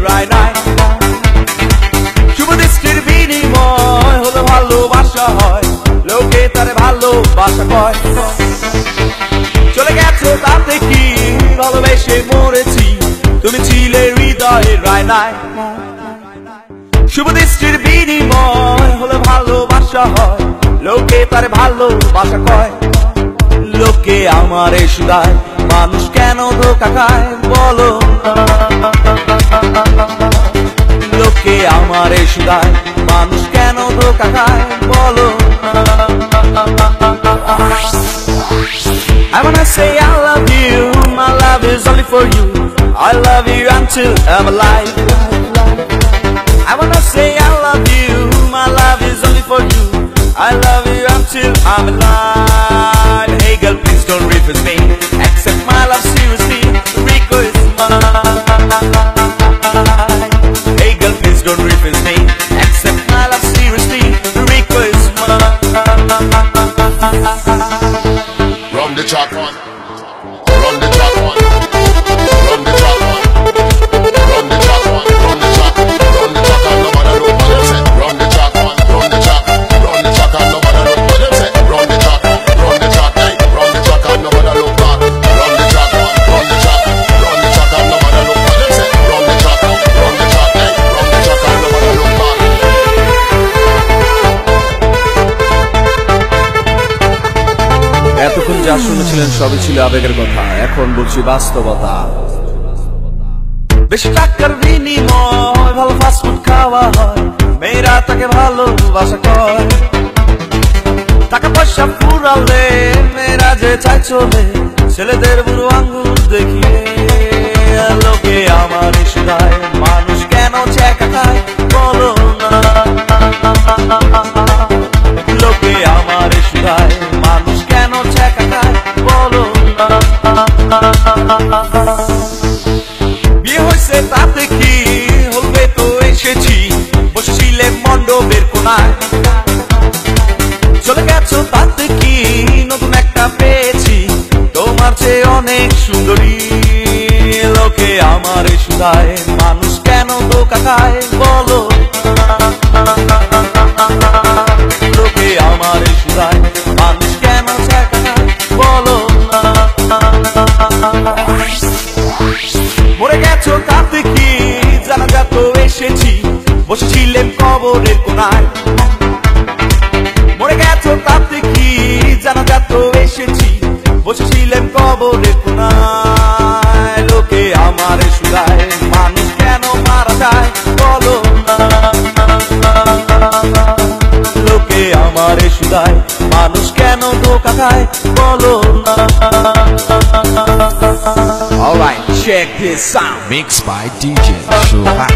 রায় নাই। শুভ দৃষ্টির বিনিময় হলো ভালোবাসা হয়, লোকে তারে ভালোবাসা কয়। চলে গেছো তাতে কি, ভালোবেসে মরেছি, তুমি ছিলে হৃদয়ের রায় নাই। শুভ দৃষ্টির বিনিময় হলো ভালোবাসা হয়, লোকে তারে ভালোবাসা কয়। লোকে আমারে শুধায়, মানুষ কেন ধোঁকা খায় বলো। লোকে আমারে শুধায়, মানুষ কেন ধোঁকা খায় বলো। I wanna say I love you, my love is only for you, I love you until I'm alive. I wanna say I love you, my love is only for you, I love you until I'm alive. Hey girl, please don't refuse me, accept my love seriously, Rico is mine. Hey girl, please don't refuse me, accept my love seriously, Rico is mine. Run the track one, run the track one, run the track one, run the track one, run the track, run the track and nobody look what them say. Run the track one, run the track, run the track and nobody look what them say. Run the track, hey, run the track and nobody look back. Run the track one, run the track, run the track and nobody look what them say. Run the track, hey, run the track and nobody look back. এতক্ষণ যা শুনেছিলেন সবই ছিল আবেগের কথা, এখন বলছি বাস্তবতা। বেশি টাকার বিনিময় ভালো ফাস্টফুড খাওয়া হয়, মেয়েরা তাকে ভালোবাসা কয়। টাকা পয়সা ফুরালে মেয়েরা যে চায় চলে, ছেলেদের বুড়ো আঙ্গুল দেখিয়ে। লোকে আমার শুধায়, মানুষ কেন ছেঁকা খায় বলো না। লোকে আমার শুধায়, মানুষ কেন ছেঁকা খায় বলো না। বিয়ে হয়েছে তাতে কি, হলবে তো এসেছি, বসেছিলে মণ্ডপের কোনায়। চলে গেছো তাতে কি, নতুন একটা পেয়েছি, তোমার চেয়ে অনেক সুন্দরী। লোকে আমার শুধায়, মানুষ কেন ধোঁকা খায় বলো। লোকে আমার শুধায়, মানুষ কেন ছেঁকা খায় বলো না। মরে গেছো তাতে কি, জানাজা তো এসেছি, বসেছিলেন কবরের কোনায়। মরে গেছো তাতে কি, জানাজা তো এসেছি, বসেছিলেন কবরের কোনায়। লোকে আমার শুধায়, মানুষ কেন মারা যায় বলো না। লোকে আমার শুধায়, মানুষ কেন ধোঁকা খায় বলো না। Alright, check this out. Mixed by DJ Shoha.